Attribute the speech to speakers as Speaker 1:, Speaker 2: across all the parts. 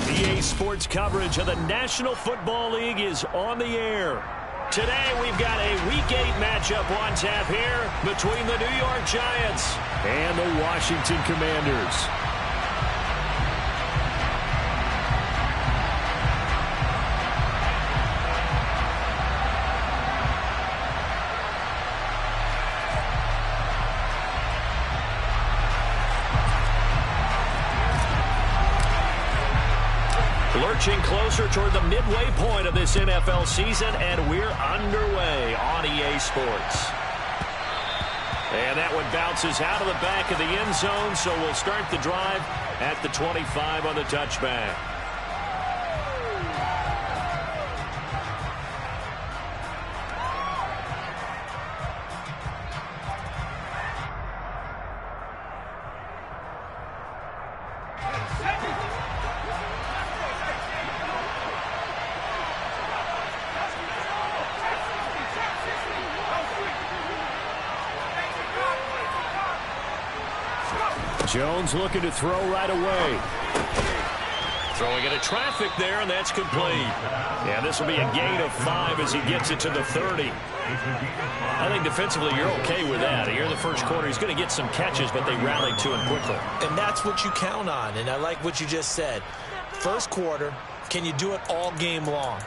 Speaker 1: EA Sports coverage of the National Football League is on the air. Today we've got a Week 8 matchup on tap here between the New York Giants and the Washington Commanders. Lurching closer toward the midway point of this NFL season, and we're underway on EA Sports. And that one bounces out of the back of the end zone, so we'll start the drive at the 25 on the touchback. Jones looking to throw right away. Throwing into traffic there, and that's complete. Yeah, this will be a gain of 5 as he gets it to the 30. I think defensively you're okay with that. Here in the first quarter, he's going to get some catches, but they rallied to him quickly.
Speaker 2: And that's what you count on, and I like what you just said. First quarter, can you do it all game long?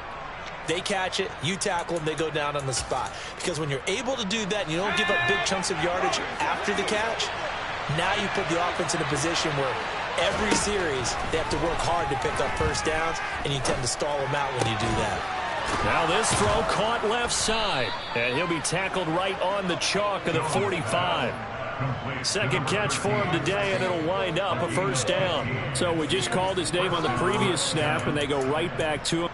Speaker 2: They catch it, you tackle them, they go down on the spot. Because when you're able to do that and you don't give up big chunks of yardage after the catch, now you put the offense in a position where every series they have to work hard to pick up first downs, and you tend to stall them out when you do that.
Speaker 1: Now this throw caught left side, and he'll be tackled right on the chalk of the 45. Second catch for him today, and it'll wind up a first down. So we just called his name on the previous snap, and they go right back to him.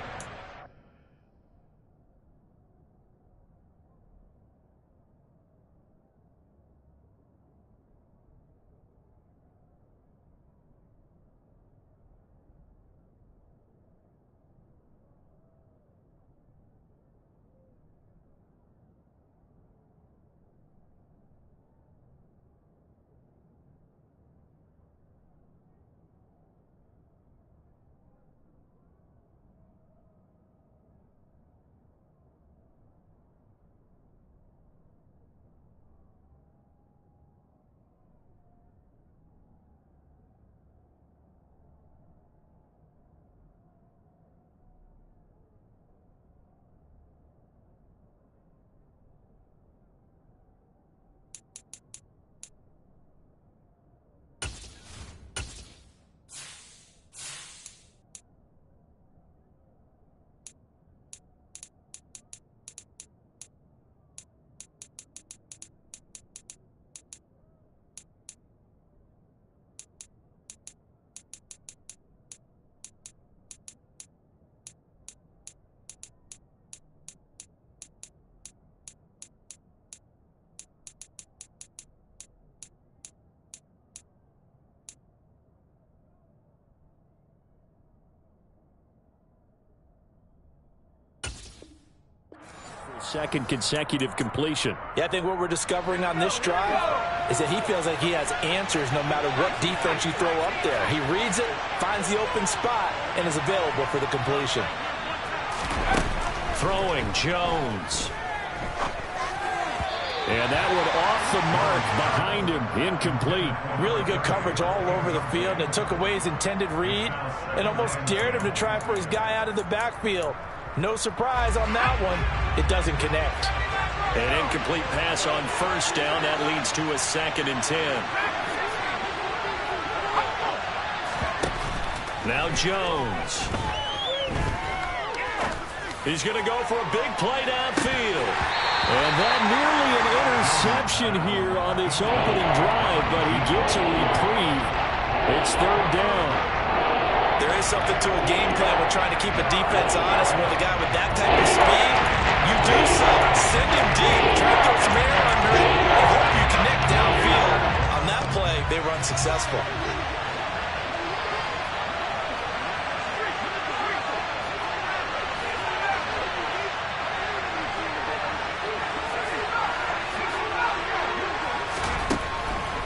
Speaker 1: Second consecutive completion.
Speaker 2: Yeah, I think what we're discovering on this drive is that he feels like he has answers no matter what defense you throw up there. He reads it, finds the open spot, and is available for the completion.
Speaker 1: Throwing Jones. And that one off the mark behind him, incomplete.
Speaker 2: Really good coverage all over the field, and it took away his intended read and almost dared him to try for his guy out of the backfield. No surprise on that one. It doesn't connect.
Speaker 1: An incomplete pass on first down. That leads to a 2nd and 10. Now Jones. He's going to go for a big play downfield. And that nearly an interception here on this opening drive, but he gets a reprieve. It's 3rd down.
Speaker 2: There is something to a game plan with trying to keep a defense honest. With a guy with that type of speed, you do so. Send him deep. Try to throw some air under it. And hope you connect downfield. On that play, they were unsuccessful.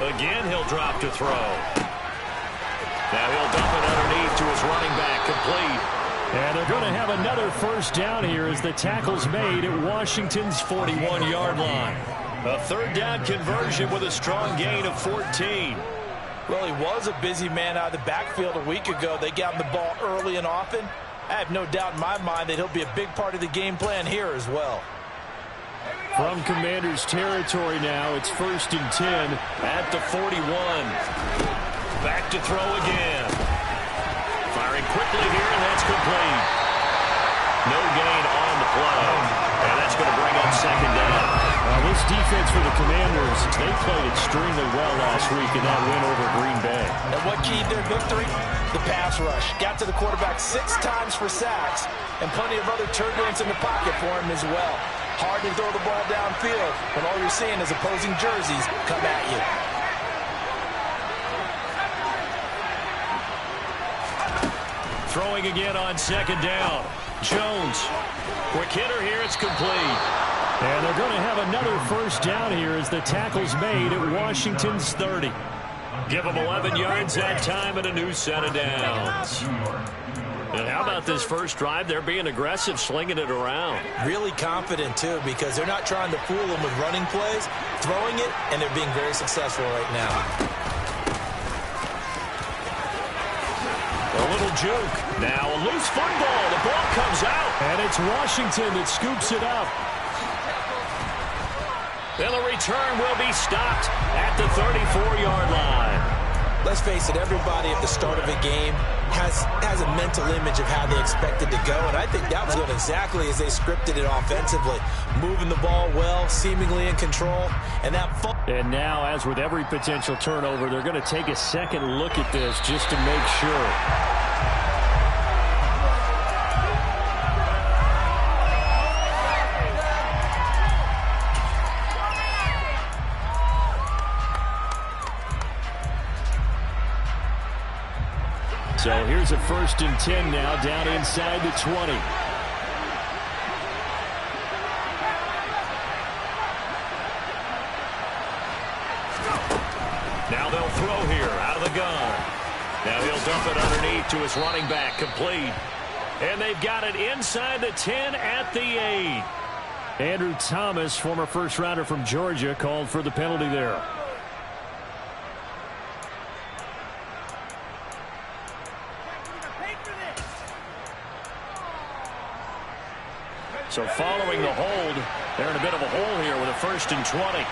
Speaker 1: Again, he'll drop to throw. Now he'll dump it underneath to his running back, complete.
Speaker 3: And they're going to have another first down here as the tackle's made at Washington's 41-yard line.
Speaker 1: A third down conversion with a strong gain of 14.
Speaker 2: Well, he was a busy man out of the backfield a week ago. They got him the ball early and often. I have no doubt in my mind that he'll be a big part of the game plan here as well.
Speaker 3: From Commanders territory now, it's 1st and 10
Speaker 1: at the 41. Back to throw again. Firing quickly here, and that's complete. No gain on the play. And that's going to bring up second down.
Speaker 3: This defense for the Commanders, they played extremely well last week in that win over Green Bay.
Speaker 2: And what keyed their victory? The pass rush. Got to the quarterback 6 times for sacks, and plenty of other turbulence in the pocket for him as well. Hard to throw the ball downfield when all you're seeing is opposing jerseys come at you.
Speaker 1: Throwing again on second down. Jones. Quick hitter here. It's complete.
Speaker 3: And they're going to have another first down here as the tackle's made at Washington's 30.
Speaker 1: Give them 11 yards that time and a new set of downs. And how about this first drive? They're being aggressive, slinging it around.
Speaker 2: Really confident, too, because they're not trying to fool them with running plays, throwing it, and they're being very successful right now.
Speaker 1: A little juke. Now a loose football. The ball comes out.
Speaker 3: And it's Washington that scoops it up.
Speaker 1: And the return will be stopped at the 34-yard line.
Speaker 2: Let's face it, everybody at the start of a game has a mental image of how they expect it to go, and I think that was going exactly as they scripted it offensively. Moving the ball well, seemingly in control, and that...
Speaker 3: And now, as with every potential turnover, they're going to take a second look at this just to make sure. So here's a 1st and 10 now, down inside the 20.
Speaker 1: Now they'll throw here out of the gun. Now he'll dump it underneath to his running back, complete. And they've got it inside the 10 at the 8.
Speaker 3: Andrew Thomas, former first-rounder from Georgia, called for the penalty there. So following the hold, they're in a bit of a hole here with a 1st and 20.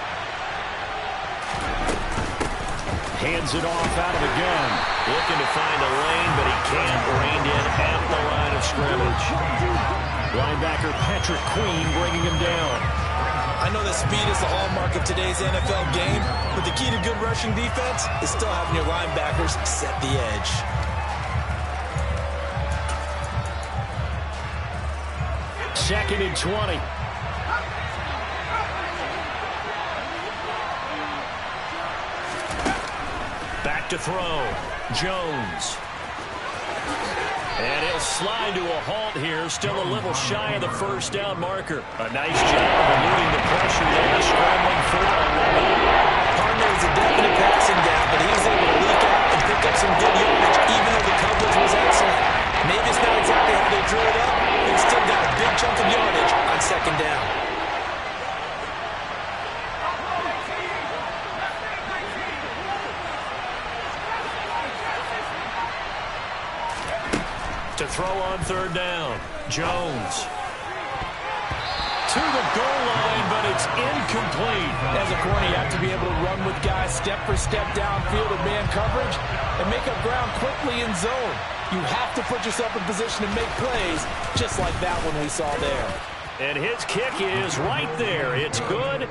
Speaker 3: Hands it off out of the gun.
Speaker 1: Looking to find a lane, but he can't. Reined in at the line of scrimmage.
Speaker 3: Linebacker Patrick Queen bringing him down.
Speaker 2: I know that speed is the hallmark of today's NFL game, but the key to good rushing defense is still having your linebackers set the edge.
Speaker 3: Second and 20.
Speaker 1: Back to throw. Jones. And he'll slide to a halt here. Still a little shy of the first down marker. A nice job of eluding the pressure there. Scrambling for 11.
Speaker 2: Partner is a definite passing down, but he was able to leak out and pick up some good yardage, even though the coverage was excellent. Maybe it's not exactly how they drew it up, but he still got a big chunk of yardage on second down.
Speaker 1: To throw on third down. Jones. To the goal line, but it's incomplete.
Speaker 2: As a corner, you have to be able to run with guys step for step downfield in man coverage and make up ground quickly in zone. You have to put yourself in position to make plays, just like that one we saw there.
Speaker 1: And his kick is right there. It's good.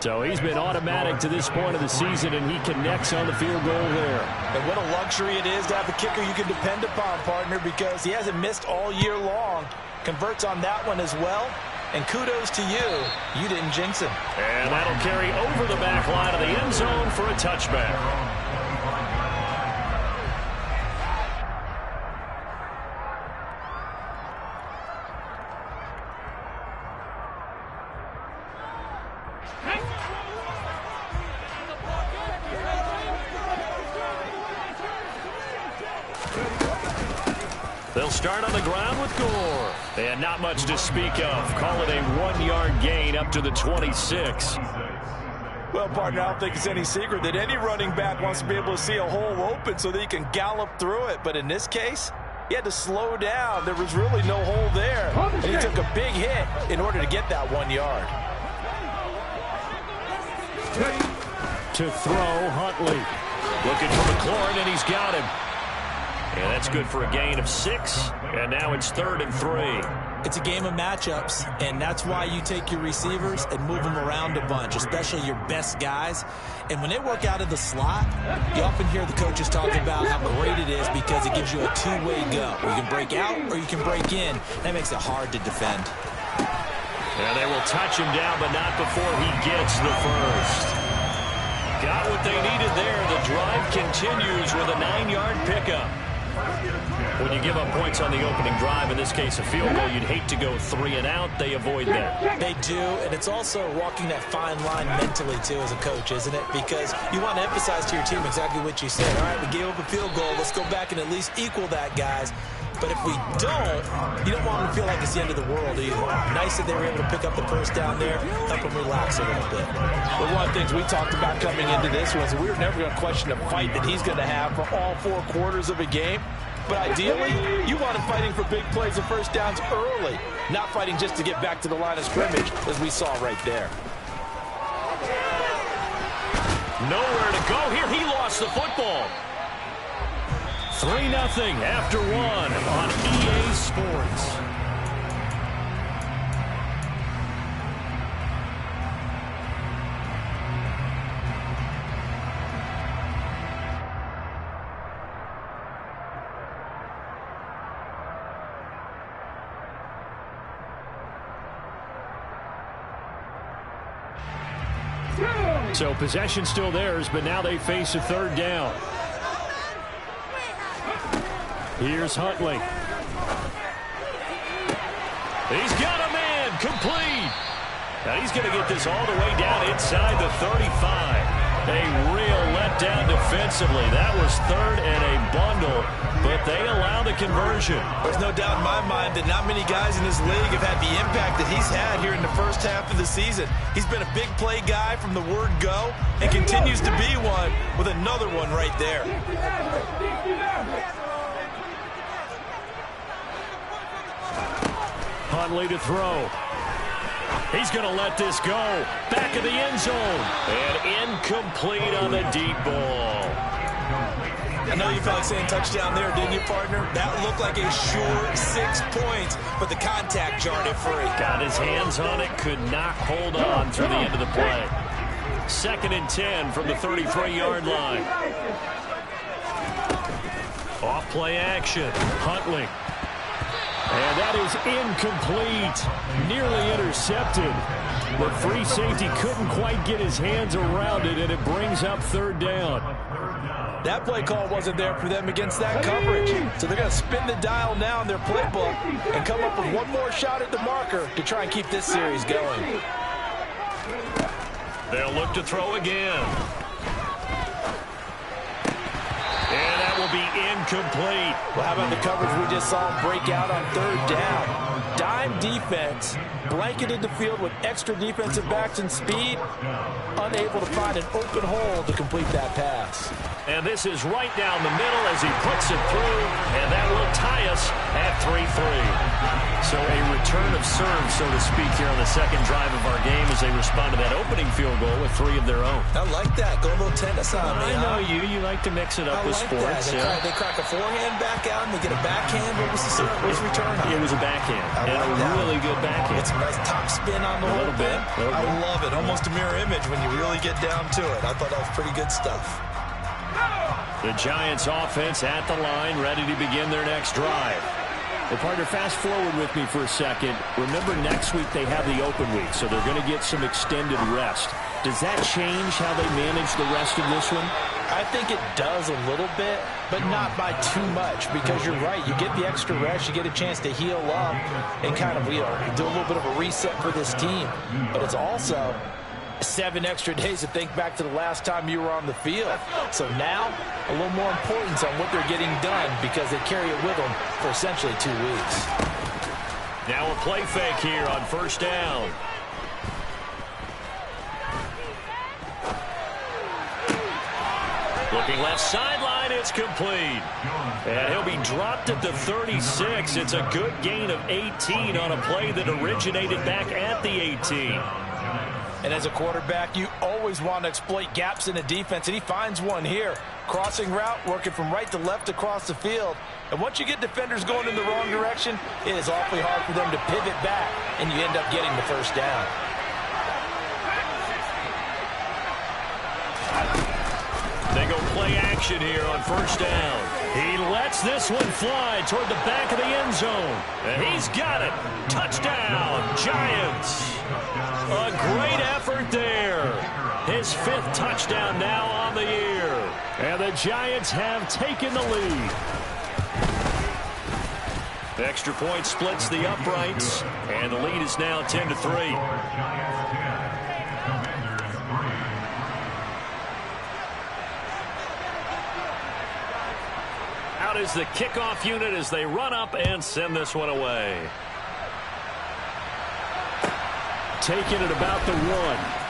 Speaker 3: So he's been automatic to this point of the season, and he connects on the field goal there.
Speaker 2: And what a luxury it is to have a kicker you can depend upon, partner, because he hasn't missed all year long. Converts on that one as well. And kudos to you. You didn't jinx him.
Speaker 1: And that'll carry over the back line of the end zone for a touchback. They'll start on the ground with Gore. And not much to speak of. Call it a 1-yard gain up to the 26.
Speaker 2: Well, partner, I don't think it's any secret that any running back wants to be able to see a hole open so that he can gallop through it. But in this case, he had to slow down. There was really no hole there. And he took a big hit in order to get that 1 yard.
Speaker 3: To throw, Huntley.
Speaker 1: Looking for McLaurin, and he's got him. And that's good for a gain of 6. And now it's 3rd and 3.
Speaker 2: It's a game of matchups, and that's why you take your receivers and move them around a bunch, especially your best guys. And when they work out of the slot, you often hear the coaches talk about how great it is because it gives you a two-way go. You can break out or you can break in. That makes it hard to defend.
Speaker 1: And they will touch him down, but not before he gets the first. Got what they needed there. The drive continues with a 9-yard pickup. When you give up points on the opening drive, in this case a field goal, you'd hate to go 3 and out. They avoid that.
Speaker 2: They do, and it's also walking that fine line mentally, too, as a coach, isn't it? Because you want to emphasize to your team exactly what you said. All right, we gave up a field goal. Let's go back and at least equal that, guys. But if we don't, you don't want them to feel like it's the end of the world either. Nice that they were able to pick up the first down there, help them relax a little bit. But one of the things we talked about coming into this was we were never going to question the fight that he's going to have for all 4 quarters of a game. But ideally, you want him fighting for big plays and first downs early, not fighting just to get back to the line of scrimmage, as we saw right there.
Speaker 1: Nowhere to go here. He lost the football.
Speaker 3: 3-0 after 1 on EA Sports. So possession still theirs, but now they face a 3rd down. Here's Huntley.
Speaker 1: He's got a man complete. Now he's going to get this all the way down inside the 35. A real letdown defensively. That was 3rd and a bundle, but they allow the conversion.
Speaker 2: There's no doubt in my mind that not many guys in this league have had the impact that he's had here in the first half of the season. He's been a big play guy from the word go and continues to be one with another one right there.
Speaker 3: Huntley to throw.
Speaker 1: He's going to let this go. Back of the end zone. And incomplete on the deep ball.
Speaker 2: I know you felt like saying touchdown there, didn't you, partner? That looked like a short 6 points, but the contact jarred it free.
Speaker 1: Got his hands on it, could not hold on through the end of the play. 2nd and 10 from the 33-yard line. Off play action. Huntley.
Speaker 3: And that is incomplete. Nearly intercepted. The free safety couldn't quite get his hands around it, and it brings up 3rd down.
Speaker 2: That play call wasn't there for them against that coverage. So they're going to spin the dial now in their playbook and come up with one more shot at the marker to try and keep this series going.
Speaker 1: They'll look to throw again. And that will be incomplete.
Speaker 2: Well, how about the coverage we just saw him break out on 3rd down? Dime defense, blanketed the field with extra defensive backs and speed, unable to find an open hole to complete that pass.
Speaker 1: And this is right down the middle as he puts it through, and that will tie us at 3-3. So a return of serve, so to speak, here on the 2nd drive of our game as they respond to that opening field goal with 3 of their own.
Speaker 2: I like that. Go a little tennis on me.
Speaker 1: I know you. You like to mix it up with sports.
Speaker 2: They crack a forehand back out, and they get a backhand. What was the return on?
Speaker 1: It was a backhand. And a really good backhand.
Speaker 2: It's a nice top spin on the whole bit. I love it. Almost a mirror image when you really get down to it. I thought that was pretty good stuff.
Speaker 1: The Giants offense at the line, ready to begin their next drive.
Speaker 3: Well, partner, fast forward with me for a second. Remember, next week they have the open week, so they're going to get some extended rest. Does that change how they manage the rest of this one?
Speaker 2: I think it does a little bit, but not by too much, because you're right. You get the extra rest, you get a chance to heal up and kind of do a little bit of a reset for this team. But it's also 7 extra days to think back to the last time you were on the field. So now, a little more importance on what they're getting done because they carry it with them for essentially 2 weeks.
Speaker 1: Now a play fake here on first down. Looking left sideline, it's complete. And he'll be dropped at the 36. It's a good gain of 18 on a play that originated back at the 18.
Speaker 2: And as a quarterback, you always want to exploit gaps in the defense, and he finds one here. Crossing route, working from right to left across the field. And once you get defenders going in the wrong direction, it is awfully hard for them to pivot back, and you end up getting the first down.
Speaker 1: They go play action here on first down. He lets this one fly toward the back of the end zone. And he's got it. Touchdown, Giants. A great effort there. His 5th touchdown now on the year.
Speaker 3: And the Giants have taken the lead.
Speaker 1: The extra point splits the uprights. And the lead is now 10-3. Out is the kickoff unit as they run up and send this one away.
Speaker 3: Taking it about the 1.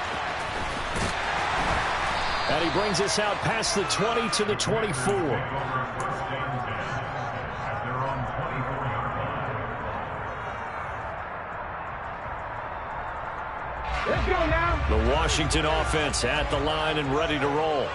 Speaker 3: And he brings us out past the 20 to the 24.
Speaker 4: Let's go now.
Speaker 3: The Washington offense at the line and ready to roll.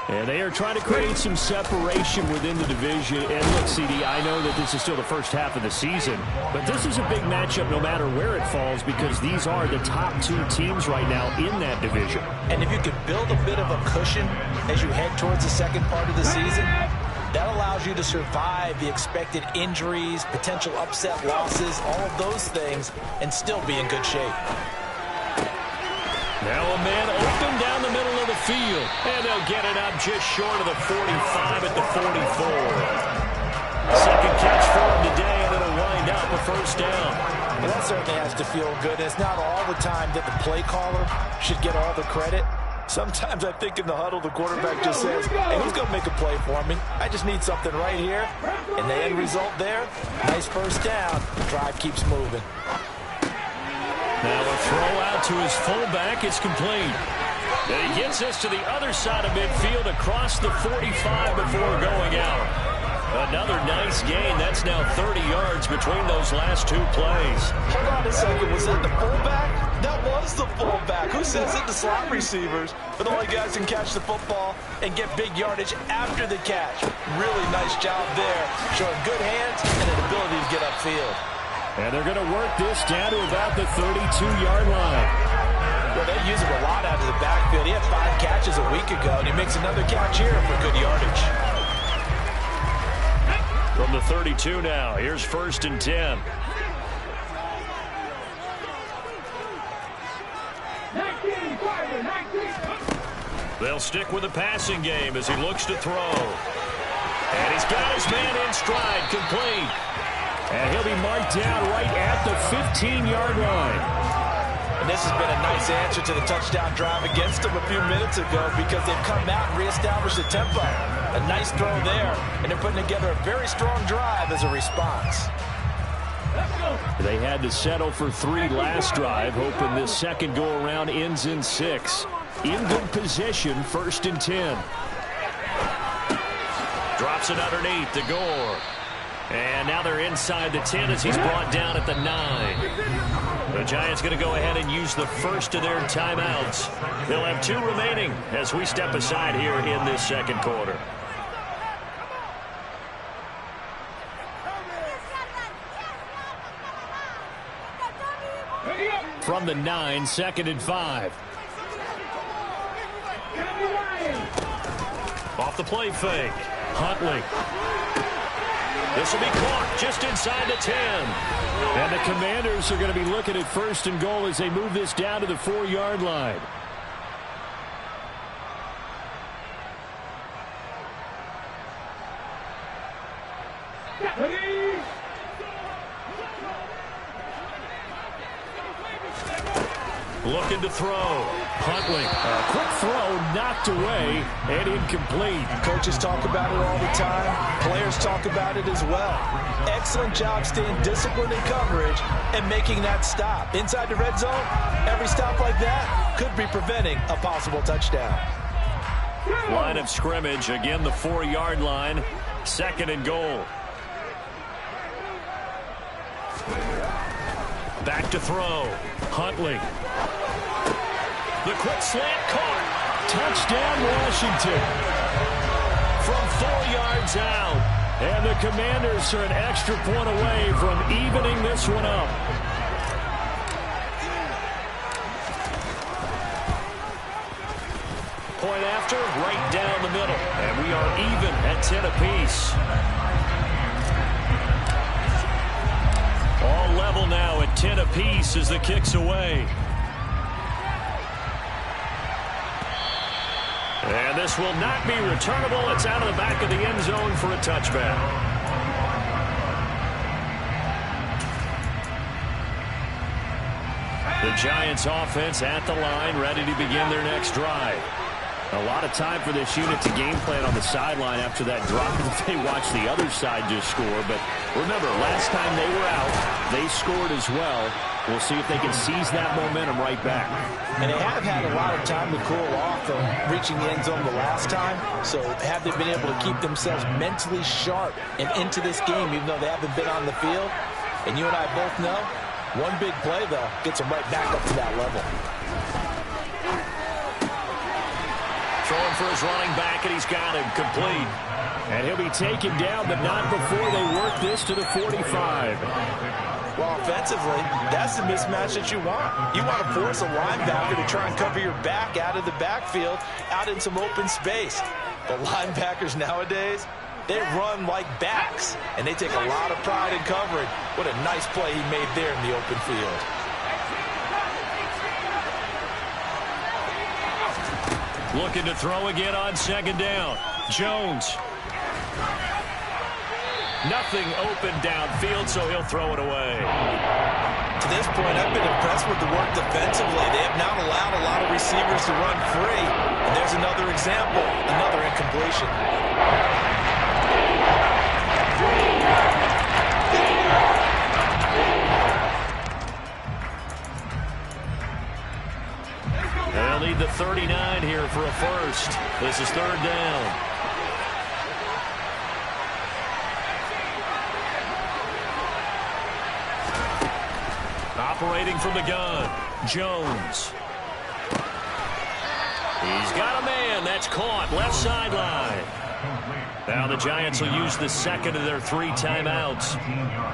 Speaker 3: And they are trying to create some separation within the division. And look, CD, I know that this is still the first half of the season, but this is a big matchup no matter where it falls because these are the top 2 teams right now in that division.
Speaker 2: And if you could build a bit of a cushion as you head towards the second part of the season, that allows you to survive the expected injuries, potential upset losses, all of those things, and still be in good shape.
Speaker 1: Now a man open down the middle of the field. And they'll get it up just short of the 45 at the 44. Second catch for him today, and it'll wind up a first down.
Speaker 2: Well, that certainly has to feel good. It's not all the time that the play caller should get all the credit. Sometimes I think in the huddle, the quarterback just says, hey, who's going to make a play for me? I just need something right here. And the end result there, nice first down. The drive keeps moving.
Speaker 1: Now a throw out to his fullback. It's complete. And he gets us to the other side of midfield across the 45 before going out. Another nice gain. That's now 30 yards between those last 2 plays.
Speaker 2: Hold on a second. Was that the fullback? That was the fullback. Who says it? The slot receivers. But the only guys can catch the football and get big yardage after the catch. Really nice job there. Showing good hands and an ability to get upfield.
Speaker 3: And they're going to work this down to about the 32-yard line.
Speaker 2: Well, they use him a lot out of the backfield. He had 5 catches a week ago, and he makes another catch here for good yardage.
Speaker 1: From the 32 now, here's 1st and 10. They'll stick with the passing game as he looks to throw. And he's got his man in stride, complete.
Speaker 3: And he'll be marked down right at the 15-yard line.
Speaker 2: And this has been a nice answer to the touchdown drive against them a few minutes ago because they've come out and reestablished the tempo. A nice throw there, and they're putting together a very strong drive as a response.
Speaker 3: They had to settle for 3 last drive, hoping this second go-around ends in 6. In good position, 1st and 10.
Speaker 1: Drops it underneath to Gore. And now they're inside the 10 as he's brought down at the 9. The Giants going to go ahead and use the first of their timeouts. They'll have 2 remaining as we step aside here in this second quarter.
Speaker 3: From the 9, 2nd and 5.
Speaker 1: Off the play fake. Huntley. This will be caught just inside the 10.
Speaker 3: And the Commanders are going to be looking at 1st and goal as they move this down to the 4-yard line.
Speaker 1: Looking to throw. Huntley, a quick throw knocked away and incomplete.
Speaker 2: Coaches talk about it all the time. Players talk about it as well. Excellent job staying disciplined in coverage and making that stop. Inside the red zone, every stop like that could be preventing a possible touchdown.
Speaker 1: Line of scrimmage, again the 4-yard line. 2nd and goal. Back to throw. Huntley. The quick slant caught.
Speaker 3: Touchdown, Washington.
Speaker 1: From 4 yards out.
Speaker 3: And the Commanders are an extra point away from evening this one up.
Speaker 1: Point after, right down the middle. And we are even at 10 apiece. All level now at 10 apiece as the kick's away. And this will not be returnable. It's out of the back of the end zone for a touchback. The Giants offense at the line, ready to begin their next drive. A lot of time for this unit to game plan on the sideline after that drop that they watched the other side just score. But remember, last time they were out, they scored as well. We'll see if they can seize that momentum right back.
Speaker 2: And they have had a lot of time to cool off from reaching the end zone the last time. So have they been able to keep themselves mentally sharp and into this game, even though they haven't been on the field? And you and I both know, one big play, though, gets them right back up to that level.
Speaker 1: Throwing for his running back, and he's got him complete.
Speaker 3: And he'll be taken down, but not before they work this to the 45.
Speaker 2: Well, offensively, that's the mismatch that you want. You want to force a linebacker to try and cover your back out of the backfield, out in some open space. But linebackers nowadays, they run like backs, and they take a lot of pride in covering. What a nice play he made there in the open field.
Speaker 1: Looking to throw again on 2nd down. Jones. Nothing open downfield, so he'll throw it away.
Speaker 2: To this point, I've been impressed with the work defensively. They have not allowed a lot of receivers to run free. And there's another example, another incompletion.
Speaker 1: They'll need the 39 here for a first. This is 3rd down. Operating from the gun, Jones. He's got a man. That's caught. Left sideline. Now the Giants will use the 2nd of their 3 timeouts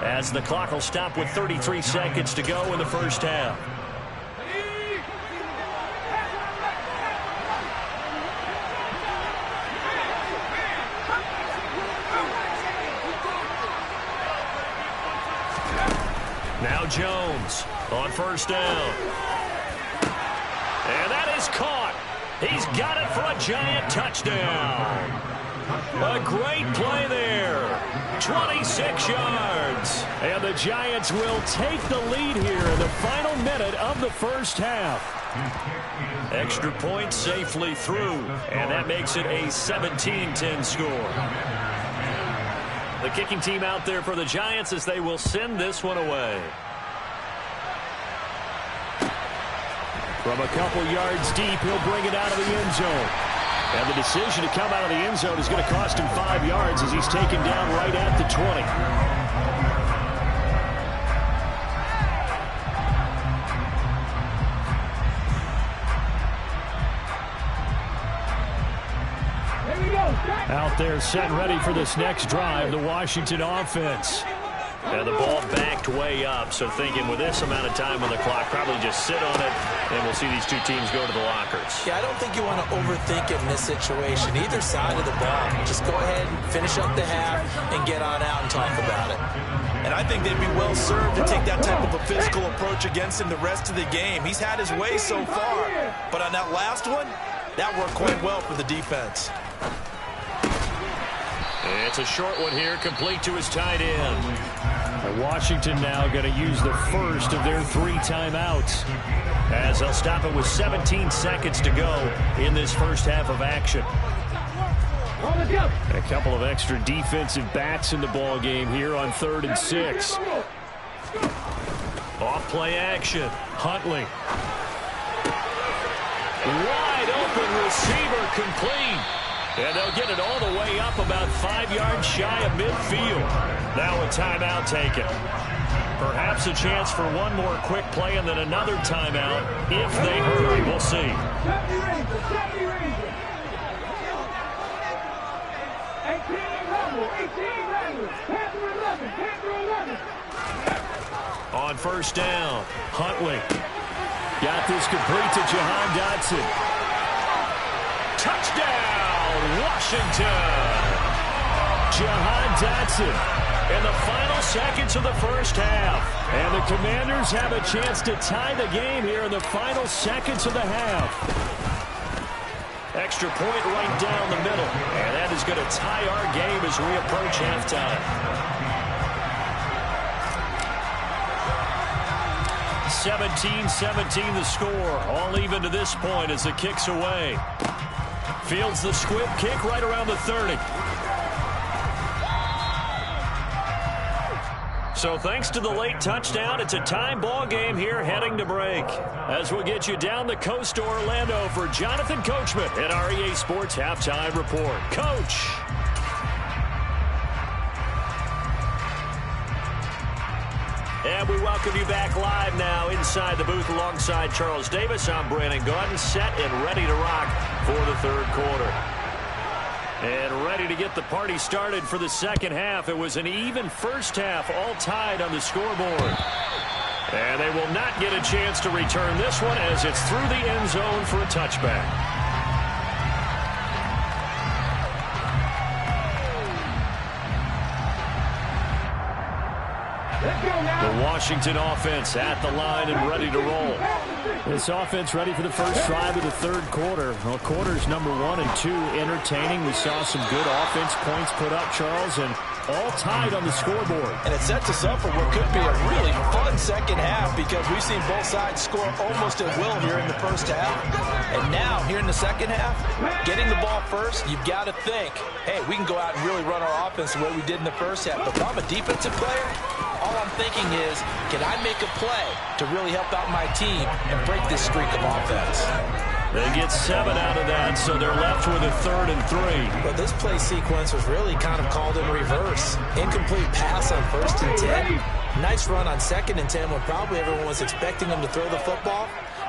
Speaker 1: as the clock will stop with 33 seconds to go in the first half. Now Jones on 1st down. And that is caught. He's got it for a Giant touchdown. A great play there. 26 yards.
Speaker 3: And the Giants will take the lead here in the final minute of the first half.
Speaker 1: Extra point safely through. And that makes it a 17-10 score. The kicking team out there for the Giants as they will send this one away.
Speaker 3: From a couple yards deep, he'll bring it out of the end zone. And the decision to come out of the end zone is going to cost him 5 yards as he's taken down right at the 20. Out there set ready for this next drive, the Washington offense.
Speaker 1: And the ball backed way up, so thinking with this amount of time on the clock, probably just sit on it, and we'll see these two teams go to the lockers.
Speaker 2: Yeah, I don't think you want to overthink it in this situation. Either side of the ball, just go ahead and finish up the half and get on out and talk about it. And I think they'd be well served to take that type of a physical approach against him the rest of the game. He's had his way so far, but on that last one, that worked quite well for the defense.
Speaker 1: It's a short one here, complete to his tight end.
Speaker 3: And Washington now going to use the first of their 3 timeouts,
Speaker 1: as they'll stop it with 17 seconds to go in this first half of action.
Speaker 3: A couple of extra defensive backs in the ball game here on 3rd and 6.
Speaker 1: Off play action. Huntley. Wide open receiver complete. And they'll get it all the way up about 5 yards shy of midfield. Now a timeout taken. Perhaps a chance for one more quick play and then another timeout if they hurry. We'll see. On first down, Huntley.
Speaker 3: Got this complete to Jahan Dotson.
Speaker 1: Touchdown, Washington.
Speaker 3: Jahan Dotson
Speaker 1: in the final seconds of the first half.
Speaker 3: And the Commanders have a chance to tie the game here in the final seconds of the half.
Speaker 1: Extra point right down the middle. And that is going to tie our game as we approach halftime. 17-17 the score. All even to this point as the kick's away. Fields the squib kick right around the 30. So thanks to the late touchdown, it's a time ball game here heading to break. As we'll get you down the coast to Orlando for Jonathan Coachman at our EA Sports Halftime Report. Coach. And we welcome you back live now inside the booth alongside Charles Davis. I'm Brandon Gaudin, set and ready to rock for the third quarter. And ready to get the party started for the second half. It was an even first half, all tied on the scoreboard. And they will not get a chance to return this one as it's through the end zone for a touchback. The Washington offense at the line and ready to roll.
Speaker 3: This offense ready for the first drive of the third quarter. Well, quarters number 1 and 2 entertaining. We saw some good offense points put up, Charles, and all tied on the scoreboard.
Speaker 2: And it sets us up for what could be a really fun second half because we've seen both sides score almost at will here in the first half. And now, here in the second half, getting the ball first, you've got to think, hey, we can go out and really run our offense the way we did in the first half. But if I'm a defensive player, all I'm thinking is, can I make a play to really help out my team and break this streak of offense?
Speaker 1: They get 7 out of that, so they're left with a 3rd and 3.
Speaker 2: But this play sequence was really kind of called in reverse. Incomplete pass on 1st and 10. Nice run on 2nd and 10 when probably everyone was expecting them to throw the football.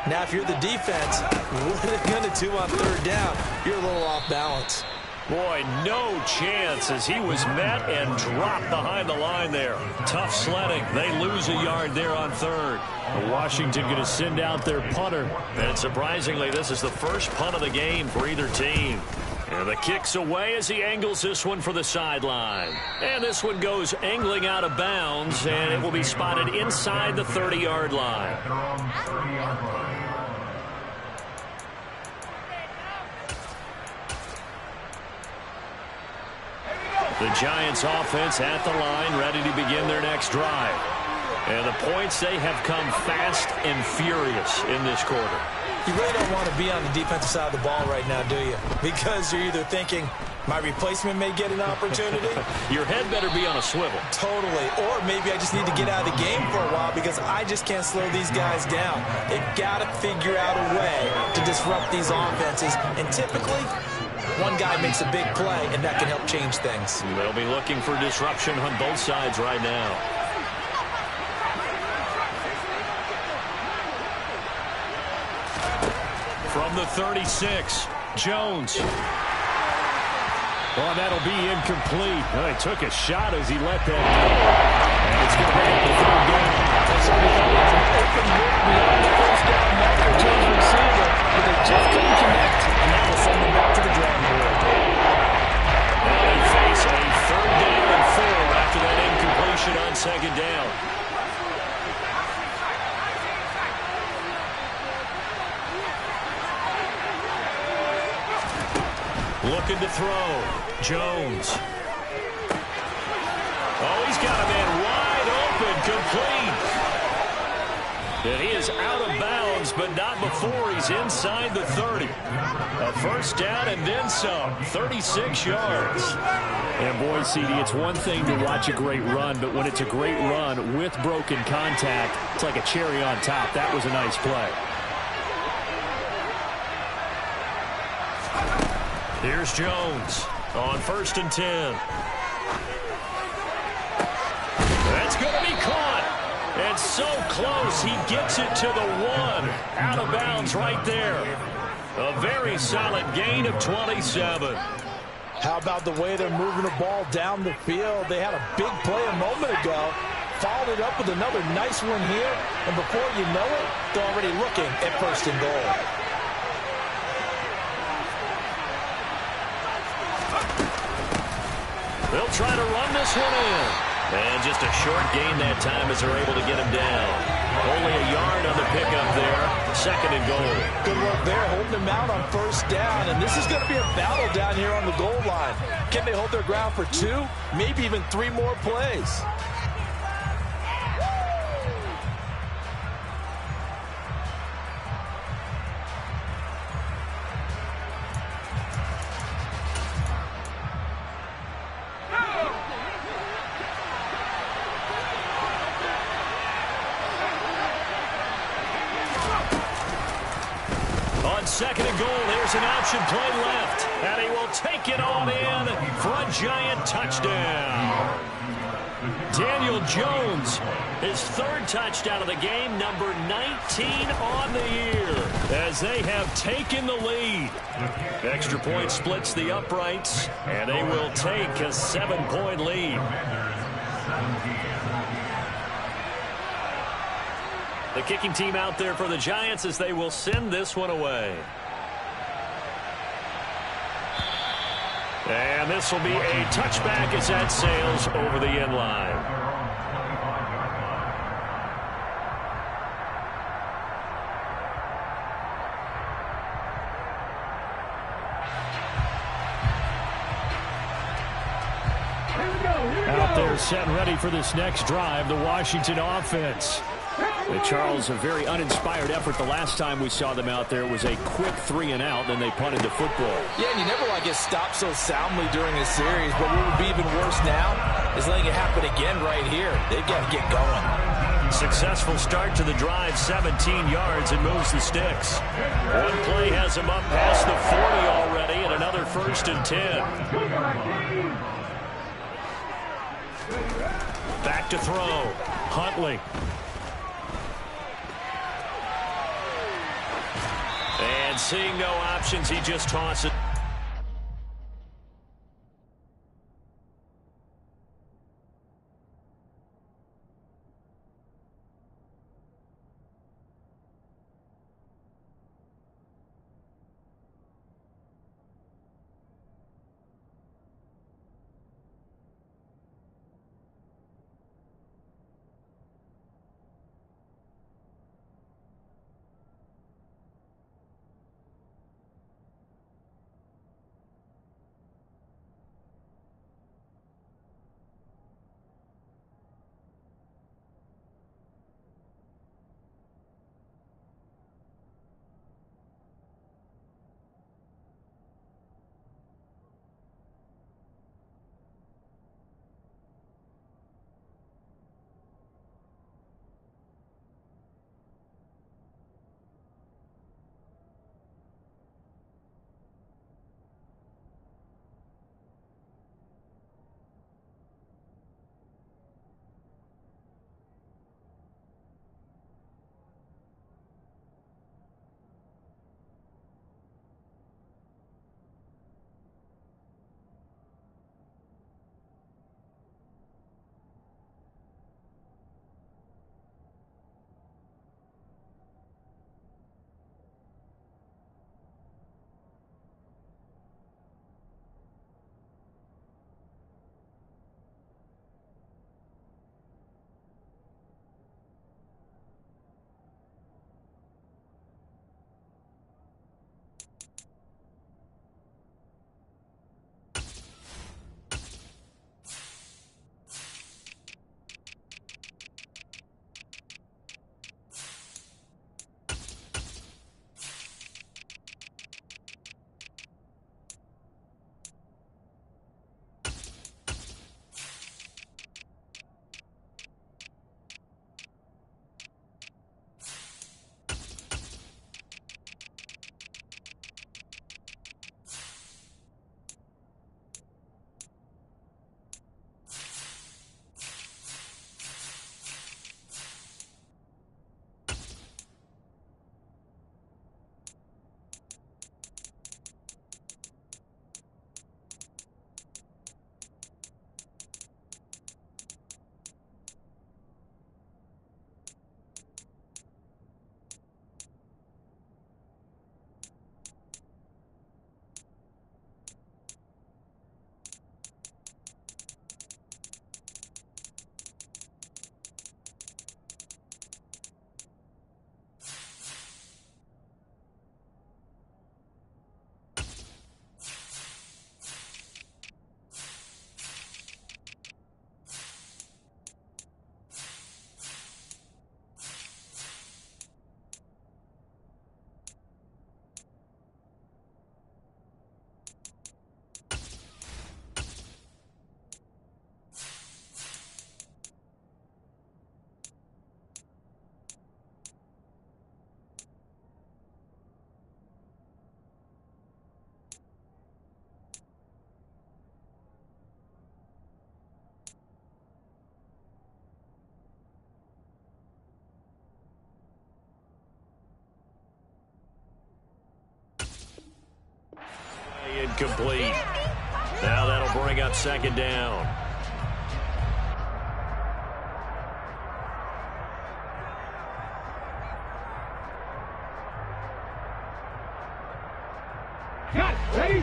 Speaker 2: Now, if you're the defense, what are they going to do on 3rd down? You're a little off balance.
Speaker 1: Boy, no chance as he was met and dropped behind the line there. Tough sledding. They lose a yard there on 3rd.
Speaker 3: Washington going to send out their punter.
Speaker 1: And surprisingly, this is the first punt of the game for either team. And the kick's away as he angles this one for the sideline. And this one goes angling out of bounds, and it will be spotted inside the 30-yard line. The Giants offense at the line, ready to begin their next drive. And the points, they have come fast and furious in this quarter.
Speaker 2: You really don't want to be on the defensive side of the ball right now, do you? Because you're either thinking, my replacement may get an opportunity.
Speaker 1: Your head better be on a swivel.
Speaker 2: Totally. Or maybe I just need to get out of the game for a while because I just can't slow these guys down. They've got to figure out a way to disrupt these offenses. And typically, one guy makes a big play, and that can help change things.
Speaker 1: They'll be looking for disruption on both sides right now. From the 36, Jones.
Speaker 3: Well, that'll be incomplete. Well, he took a shot as he let that go. And it's going to bring up the 3rd down.
Speaker 2: Open look beyond the first down marker to his receiver, but they just couldn't connect, and that will send them back to the drawing board.
Speaker 1: Now they face a 3rd down and 4 after that incompletion on 2nd down. Looking to throw. Jones. Oh, he's got a man wide And he is out of bounds, but not before he's inside the 30. A first down and then some, 36 yards.
Speaker 3: And boy, CD, it's one thing to watch a great run, but when it's a great run with broken contact, it's like a cherry on top. That was a nice play.
Speaker 1: Here's Jones on 1st and 10. That's going to be caught. And so close, he gets it to the 1. Out of bounds right there. A very solid gain of 27.
Speaker 2: How about the way they're moving the ball down the field? They had a big play a moment ago. Followed it up with another nice one here. And before you know it, they're already looking at 1st and goal.
Speaker 1: They'll try to run this one in. And just a short gain that time as they're able to get him down. Only a yard on the pickup there. 2nd and goal.
Speaker 2: Good work there, holding him out on 1st down. And this is going to be a battle down here on the goal line. Can they hold their ground for 2, maybe even 3 more plays?
Speaker 1: On 2nd and goal, there's an option play left. And he will take it on in for a giant touchdown. Daniel Jones, his 3rd touchdown of the game, number 19 on the year, as they have taken the lead. Extra point splits the uprights, and they will take a 7-point lead. The kicking team out there for the Giants as they will send this one away. And this will be a touchback as that sails over the end line.
Speaker 3: Out there set and ready for this next drive, the Washington offense. Charles, a very uninspired effort the last time we saw them out there. It was a quick 3 and out, then they punted the football.
Speaker 2: Yeah, and you never want to get stopped so soundly during a series, but what would be even worse now is letting it happen again right here. They've got to get going.
Speaker 1: Successful start to the drive, 17 yards, and moves the sticks. One play has him up past the 40 already, and another 1st and 10. Back to throw. Huntley. And seeing no options, he just tosses. Incomplete. Now that'll bring up second down.
Speaker 4: Cut. Ready?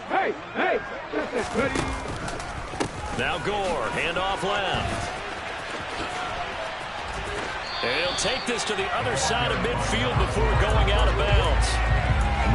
Speaker 4: Hey, hey. Ready?
Speaker 1: Now Gore, handoff left. And he'll take this to the other side of midfield before going out of bounds.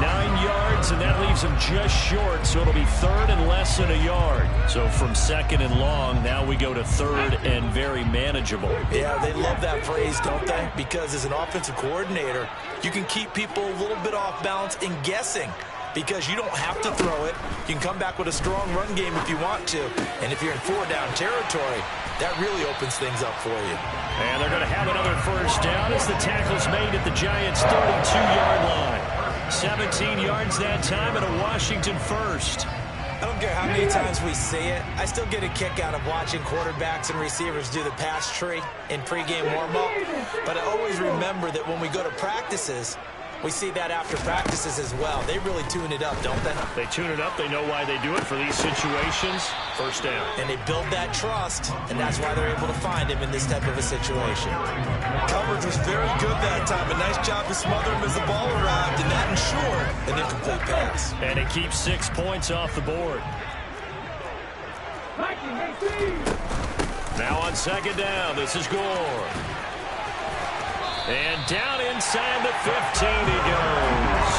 Speaker 1: 9 yards, and that leaves him just short, so it'll be third and less than a yard. So from second and long, now we go to third and very manageable.
Speaker 2: Yeah, they love that phrase, don't they? Because as an offensive coordinator, you can keep people a little bit off balance and guessing, because you don't have to throw it. You can come back with a strong run game if you want to. And if you're in 4-down territory, that really opens things up for you.
Speaker 1: And they're going to have another first down as the tackle's made at the Giants' 32-yard line. 17 yards that time and a Washington first.
Speaker 2: I don't care how many times we see it. I still get a kick out of watching quarterbacks and receivers do the pass tree in pregame warm-up. But I always remember that when we go to practices, we see that after practices as well. They really tune it up, don't they?
Speaker 1: They tune it up. They know why they do it for these situations. First down.
Speaker 2: And they build that trust, and that's why they're able to find him in this type of a situation. Coverage was very good that time. A nice job to smother him as the ball arrived, and that ensured an incomplete pass.
Speaker 1: And it keeps 6 points off the board. Now on second down, this is Gore. And down inside the 15 he goes.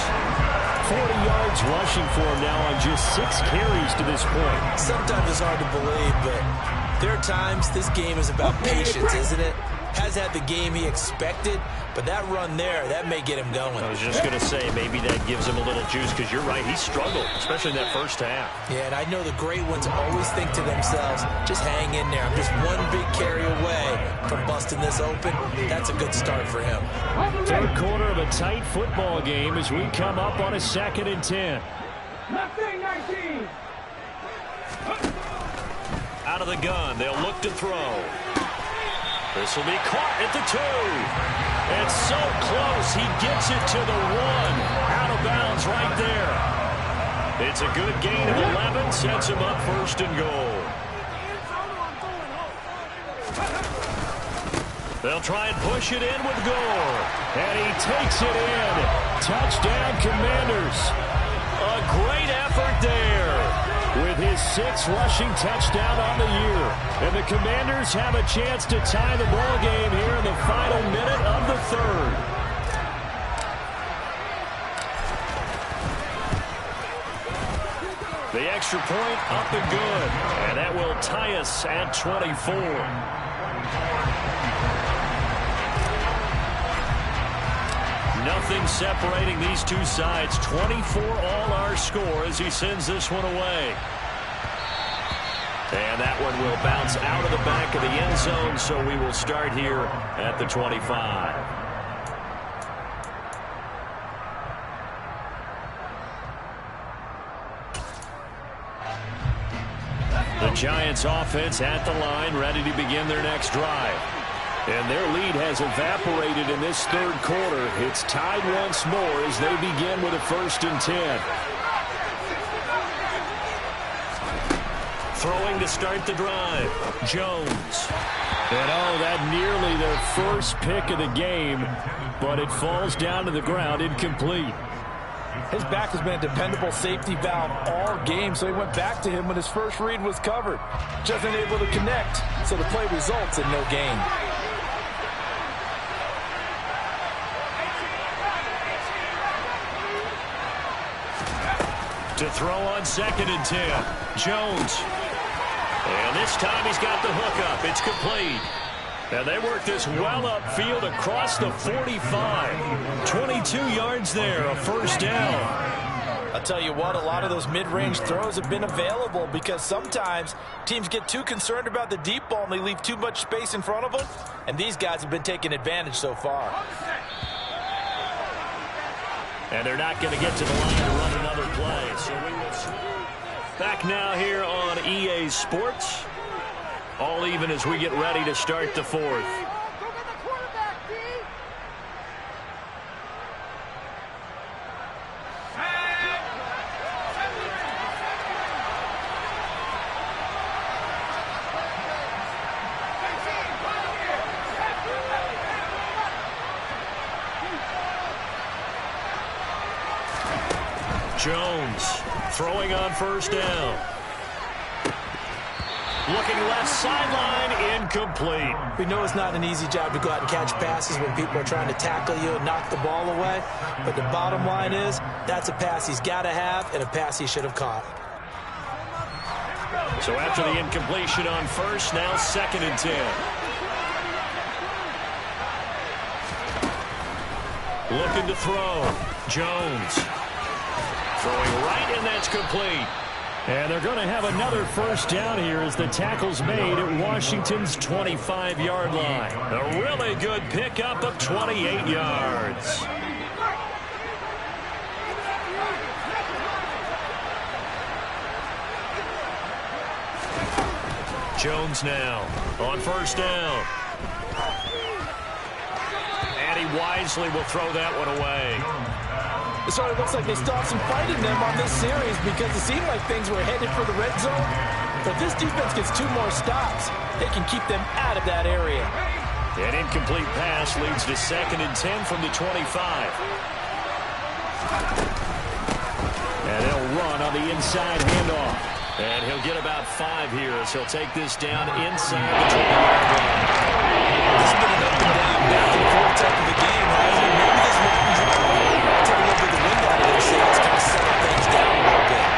Speaker 3: 40 yards rushing for him now on just 6 carries to this point.
Speaker 2: Sometimes it's hard to believe, but there are times this game is about patience, isn't it? Has had the game he expected, but that run there, that may get him going.
Speaker 1: I was just going to say, maybe that gives him a little juice, because you're right, he struggled, especially in that first half.
Speaker 2: Yeah, and I know the great ones always think to themselves, just hang in there. I'm just one big carry away from busting this open. That's a good start for him.
Speaker 3: Third quarter of a tight football game as we come up on a 2nd and 10.
Speaker 1: Out of the gun, they'll look to throw. This will be caught at the 2. It's so close. He gets it to the 1. Out of bounds right there. It's a good gain of 11. Sets him up first and goal. They'll try and push it in with Gore.
Speaker 3: And he takes it in. Touchdown, Commanders.
Speaker 1: A great effort there.
Speaker 3: With his 6th rushing touchdown on the year. And the Commanders have a chance to tie the ball game here in the final minute of the 3rd.
Speaker 1: The extra point up and good. And that will tie us at 24. Nothing separating these two sides. 24 all our score as he sends this one away. And that one will bounce out of the back of the end zone, so we will start here at the 25. The Giants offense at the line, ready to begin their next drive. And their lead has evaporated in this 3rd quarter. It's tied once more as they begin with a 1st and 10. Throwing to start the drive. Jones.
Speaker 3: And that nearly their first pick of the game, but it falls down to the ground incomplete.
Speaker 5: His back has been a dependable safety valve all game, so he went back to him when his first read was covered. Just unable to connect, so the play results in no gain.
Speaker 1: To throw on 2nd and 10. Jones. And this time he's got the hook up. It's complete. And they work this well upfield across the 45. 22 yards there, a 1st down.
Speaker 2: I'll tell you what, a lot of those mid-range throws have been available because sometimes teams get too concerned about the deep ball and they leave too much space in front of them. And these guys have been taking advantage so far.
Speaker 1: And they're not going to get to the line to run another play. So we will back now here on EA Sports. All even as we get ready to start the fourth. Jones throwing on first down. Looking left sideline, incomplete.
Speaker 2: We know it's not an easy job to go out and catch passes when people are trying to tackle you and knock the ball away. But the bottom line is, that's a pass he's got to have and a pass he should have caught.
Speaker 1: So after the incompletion on first, now 2nd and 10. Looking to throw. Jones. Throwing right, and that's complete.
Speaker 3: And they're going to have another first down here as the tackle's made at Washington's 25-yard line.
Speaker 1: A really good pickup of 28 yards. Jones now on first down. And he wisely will throw that one away.
Speaker 5: It sort of looks like they still have some fight in them on this series because it seemed like things were headed for the red zone. But if this defense gets 2 more stops, they can keep them out of that area.
Speaker 1: An incomplete pass leads to 2nd and 10 from the 25.
Speaker 3: And they'll run on the inside handoff.
Speaker 1: And he'll get about 5 here as he'll take this down inside the 20-yard line.
Speaker 2: This has been an up and down, back and forth type of a game, hasn't it? Maybe this Madden drive take a little bit of the wind out of their sails, kind of settle things down a little bit.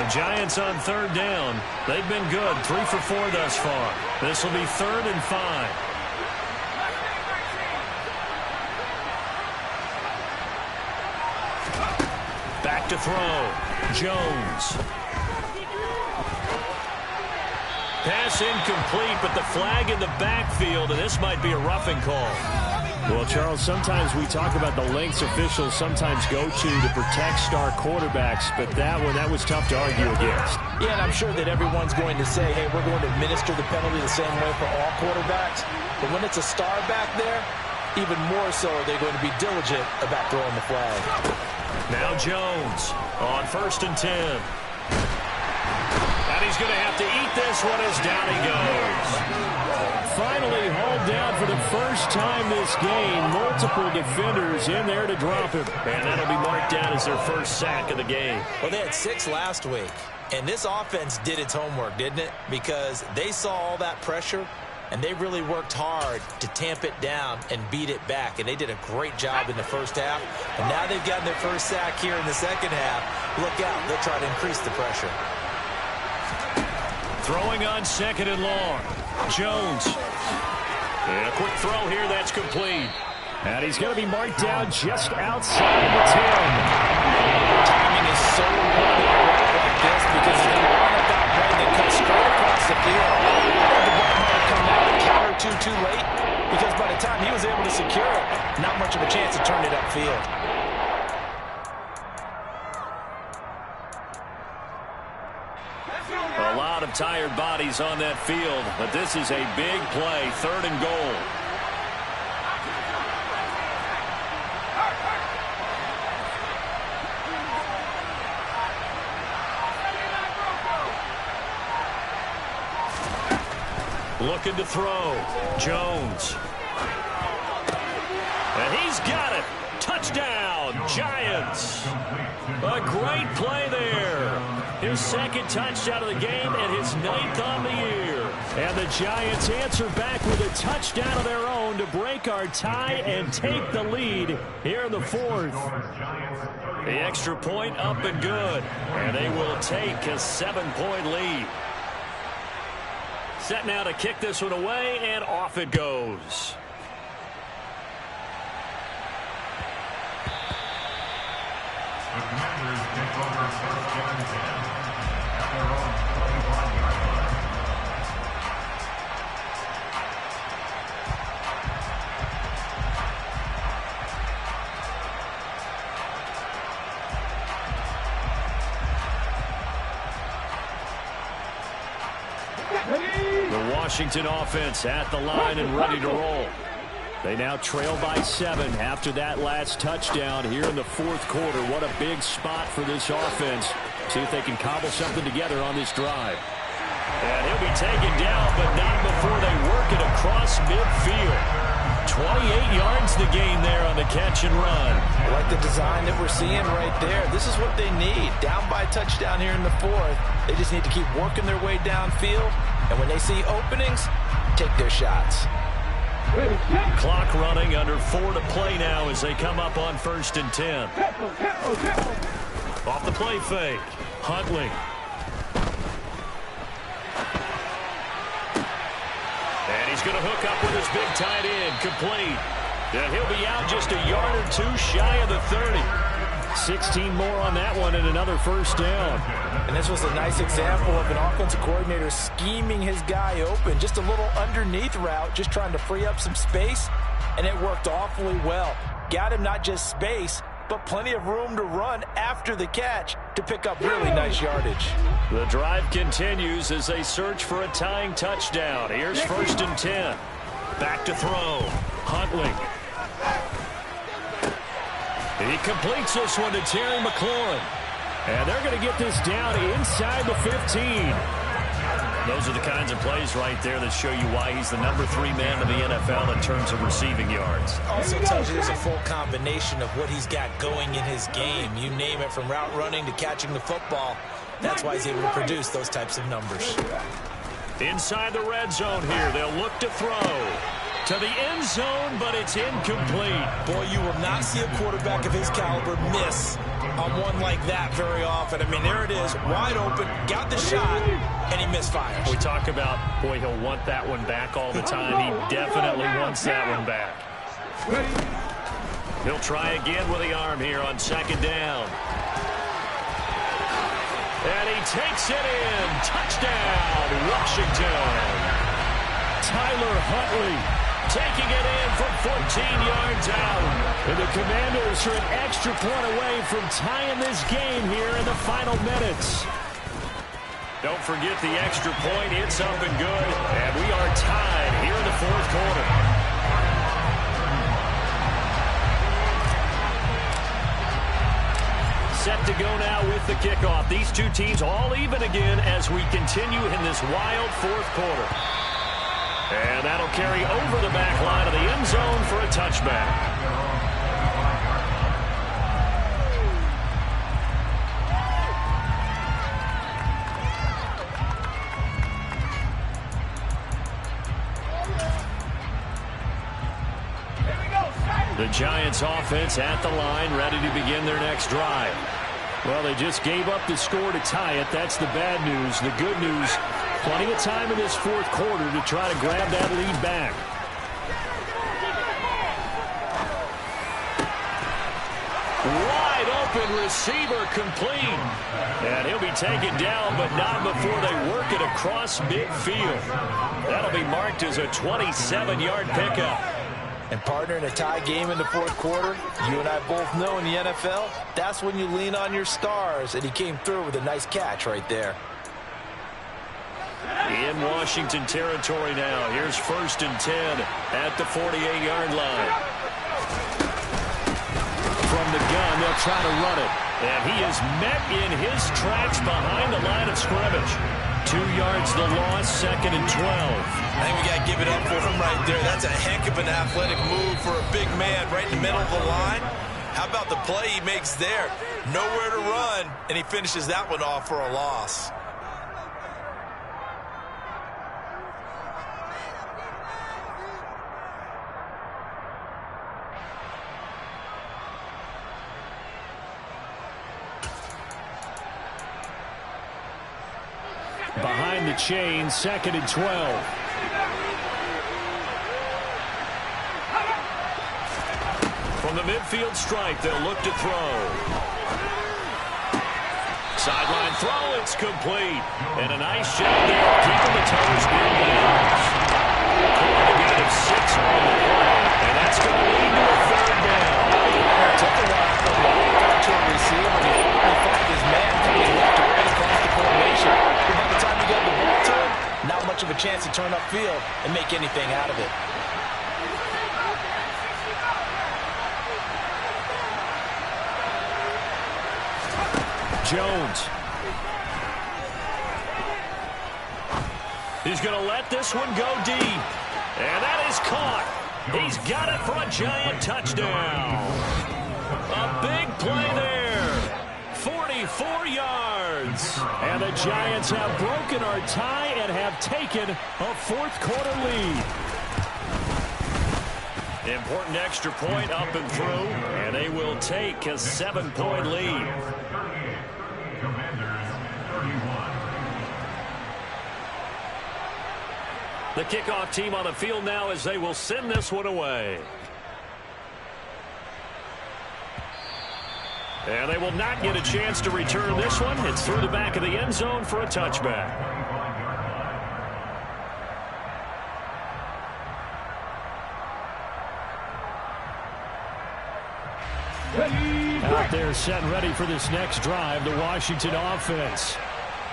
Speaker 1: The Giants on 3rd down. They've been good, 3 for 4 thus far. This will be 3rd and 5. Back to throw. Jones. Pass incomplete, but the flag in the backfield, and this might be a roughing call.
Speaker 3: Well, Charles, sometimes we talk about the lengths officials sometimes go to protect star quarterbacks, but that was tough to argue against.
Speaker 5: Yeah, and I'm sure that everyone's going to say, hey, we're going to administer the penalty the same way for all quarterbacks. But when it's a star back there, even more so are they going to be diligent about throwing the flag.
Speaker 1: Now Jones on 1st and 10. And he's going to have to eat this one as down he goes.
Speaker 3: Finally hauled down for the first time this game. Multiple defenders in there to drop him.
Speaker 1: And that'll be marked down as their first sack of the game.
Speaker 2: Well, they had 6 last week. And this offense did its homework, didn't it? Because they saw all that pressure, and they really worked hard to tamp it down and beat it back. And they did a great job in the first half. And now they've gotten their first sack here in the second half. Look out. They'll try to increase the pressure.
Speaker 1: Throwing on 2nd and long. Jones. And a quick throw here. That's complete.
Speaker 3: And he's going to be marked down just outside the 10.
Speaker 5: Timing is so important like this because he's going to run up that way that cuts straight across the field. The ball might have come out and counter too late because by the time he was able to secure it, not much of a chance to turn it upfield.
Speaker 1: A lot of tired bodies on that field, but this is a big play, 3rd and goal. Looking to throw. Jones. And he's got it. Touchdown, Giants. A great play there. His 2nd touchdown of the game and his 9th on the year.
Speaker 3: And the Giants answer back with a touchdown of their own to break our tie and take the lead here in the 4th.
Speaker 1: The extra point up and good. And they will take a 7-point lead. Set now to kick this one away, and off it goes.
Speaker 6: The Commanders take over first down and 10 at their own 21-yard line.
Speaker 1: Washington offense at the line and ready to roll. They now trail by 7 after that last touchdown here in the fourth quarter. What a big spot for this offense. See if they can cobble something together on this drive. And he'll be taken down, but not before they work it across midfield. 28 yards the gain there on the catch and run.
Speaker 5: I like the design that we're seeing right there. This is what they need. Down by a touchdown here in the fourth. They just need to keep working their way downfield. And when they see openings, take their shots.
Speaker 1: Clock running, under 4 to play now as they come up on 1st and 10. Off the play fake. Huntley. And he's going to hook up with his big tight end. Complete. And he'll be out just a yard or 2 shy of the 30. 16 more on that one and another first down.
Speaker 5: And this was a nice example of an offensive coordinator scheming his guy open. Just a little underneath route, just trying to free up some space. And it worked awfully well. Got him not just space, but plenty of room to run after the catch to pick up really nice yardage.
Speaker 1: The drive continues as they search for a tying touchdown. Here's 1st and 10. Back to throw. Huntley. He completes this one to Terry McLaurin. And they're going to get this down inside the 15. Those are the kinds of plays right there that show you why he's the number 3 man in the NFL in terms of receiving yards.
Speaker 2: Also tells you there's a full combination of what he's got going in his game. You name it, from route running to catching the football. That's why he's able to produce those types of numbers.
Speaker 1: Inside the red zone here, they'll look to throw to the end zone, but it's incomplete.
Speaker 2: Boy, you will not see a quarterback of his caliber miss on one like that very often. I mean, there it is, wide open, got the shot, and he misfires.
Speaker 1: We talk about, boy, he'll want that one back all the time. He definitely wants that one back. He'll try again with the arm here on 2nd down. And he takes it in. Touchdown, Washington. Tyler Huntley taking it in from 14 yards out. And the Commanders are an extra point away from tying this game here in the final minutes. Don't forget the extra point. It's up and good. And we are tied here in the fourth quarter. Set to go now with the kickoff. These two teams all even again as we continue in this wild fourth quarter. And that'll carry over the back line of the end zone for a touchback. The Giants offense at the line, ready to begin their next drive. Well, they just gave up the score to tie it. That's the bad news. The good news, plenty of time in this fourth quarter to try to grab that lead back. Wide open receiver, complete. And he'll be taken down, but not before they work it across midfield. That'll be marked as a 27-yard pickup.
Speaker 5: And partner, in a tie game in the fourth quarter, you and I both know in the NFL, that's when you lean on your stars, and he came through with a nice catch right there.
Speaker 1: In Washington territory now. Here's 1st and 10 at the 48-yard line. From the gun, they'll try to run it. And he is met in his tracks behind the line of scrimmage. 2 yards the loss, 2nd and 12.
Speaker 2: I think we got to give it up for him right there. That's a heck of an athletic move for a big man right in the middle of the line. How about the play he makes there? Nowhere to run, and he finishes that one off for a loss.
Speaker 1: Behind the chain, 2nd and 12. From the midfield stripe, they'll look to throw. Sideline throw, it's complete. And a nice shot there, keeping the toes near bounds. A gain of 6 on the play, and that's going to lead to a 3rd down.
Speaker 5: It took a while for the ball to a receiver. He finally found his man coming left to right across the formation. But by the time he got the ball to him, not much of a chance to turn upfield and make anything out of it.
Speaker 1: Jones. He's going to let this one go deep. And that is caught. He's got it for a giant touchdown. A big play there. 44 yards.
Speaker 3: And the Giants have broken our tie and have taken a fourth-quarter lead.
Speaker 1: Important extra point up and through, and they will take a 7-point lead.
Speaker 6: Commanders 31.
Speaker 1: The kickoff team on the field now as they will send this one away. And they will not get a chance to return this one. It's through the back of the end zone for a touchback.
Speaker 3: Out there set and ready for this next drive, the Washington offense.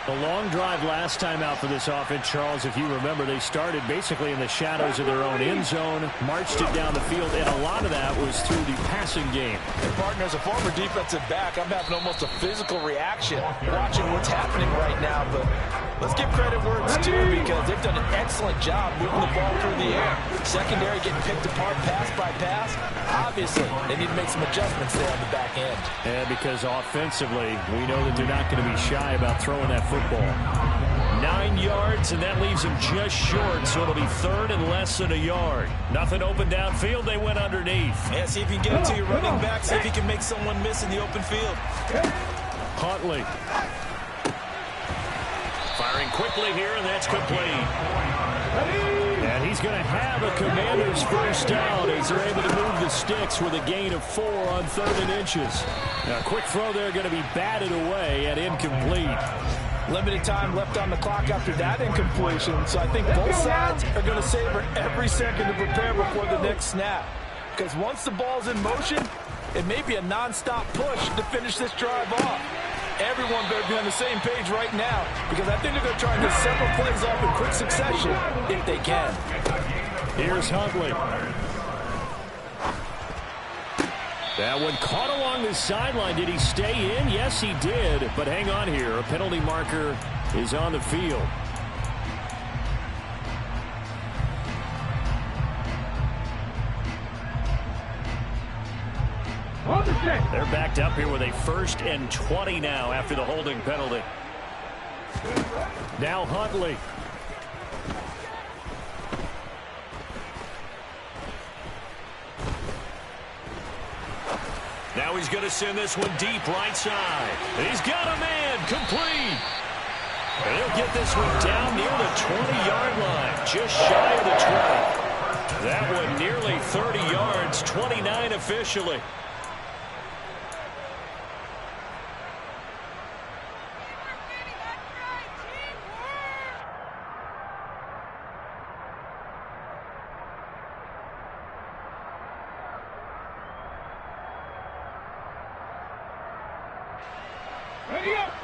Speaker 3: A long drive last time out for this offense, Charles. If you remember, they started basically in the shadows of their own end zone, marched it down the field, and a lot of that was through the passing game.
Speaker 5: And partner, as a former defensive back, I'm having almost a physical reaction watching what's happening right now. But let's give credit where it's due because they've done an excellent job moving the ball through the air. Secondary getting picked apart pass by pass. Obviously, they need to make some adjustments there on the back end.
Speaker 3: And because offensively, we know that they're not going to be shy about throwing that football.
Speaker 1: 9 yards, and that leaves him just short, so it'll be third and less than a yard. Nothing open downfield. They went underneath.
Speaker 5: Yeah, see if you can get it to your running back. See if you can make someone miss in the open field.
Speaker 3: Huntley.
Speaker 1: Firing quickly here, and that's complete.
Speaker 3: And he's going to have a Commander's first down as they're able to move the sticks with a gain of 4 on 3rd and inches. Now, a quick throw there going to be batted away and incomplete.
Speaker 5: Limited time left on the clock after that incompletion, so I think both sides are going to savor every second to prepare before the next snap. Because once the ball's in motion, it may be a non-stop push to finish this drive off. Everyone better be on the same page right now because I think they're going to try and get several plays off in quick succession if they can.
Speaker 3: Here's Huntley. That one caught along the sideline. Did he stay in? Yes, he did. But hang on here. A penalty marker is on the field.
Speaker 1: They're backed up here with a 1st and 20 now after the holding penalty.
Speaker 3: Now Huntley.
Speaker 1: Now he's going to send this one deep right side. He's got a man complete. And he'll get this one down near the 20-yard line, just shy of the 20. That one nearly 30 yards, 29 officially.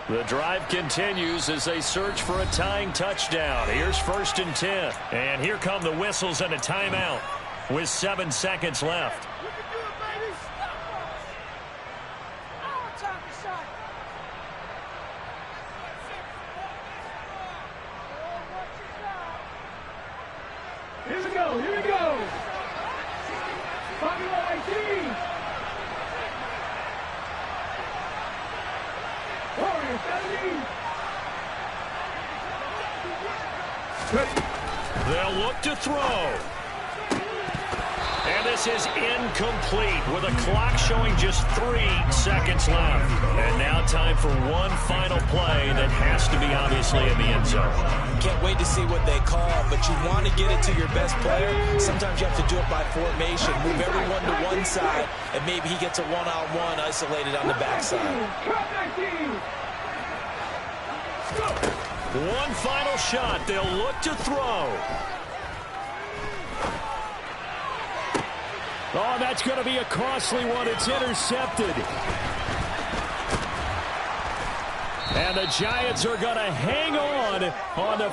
Speaker 1: The drive continues as they search for a tying touchdown. Here's 1st and 10. And here come the whistles and a timeout with 7 seconds left.
Speaker 4: Here we go, here we go. Popular 18.
Speaker 1: They'll look to throw. And this is incomplete with a clock showing just 3 seconds left. And now time for one final play that has to be obviously in the end zone.
Speaker 5: Can't wait to see what they call, but you want to get it to your best player. Sometimes you have to do it by formation. Move everyone to one side, and maybe he gets a one-on-one isolated on the backside.
Speaker 1: One final shot. They'll look to throw.
Speaker 3: Oh, that's going to be a costly one. It's intercepted. And the Giants are going to hang on the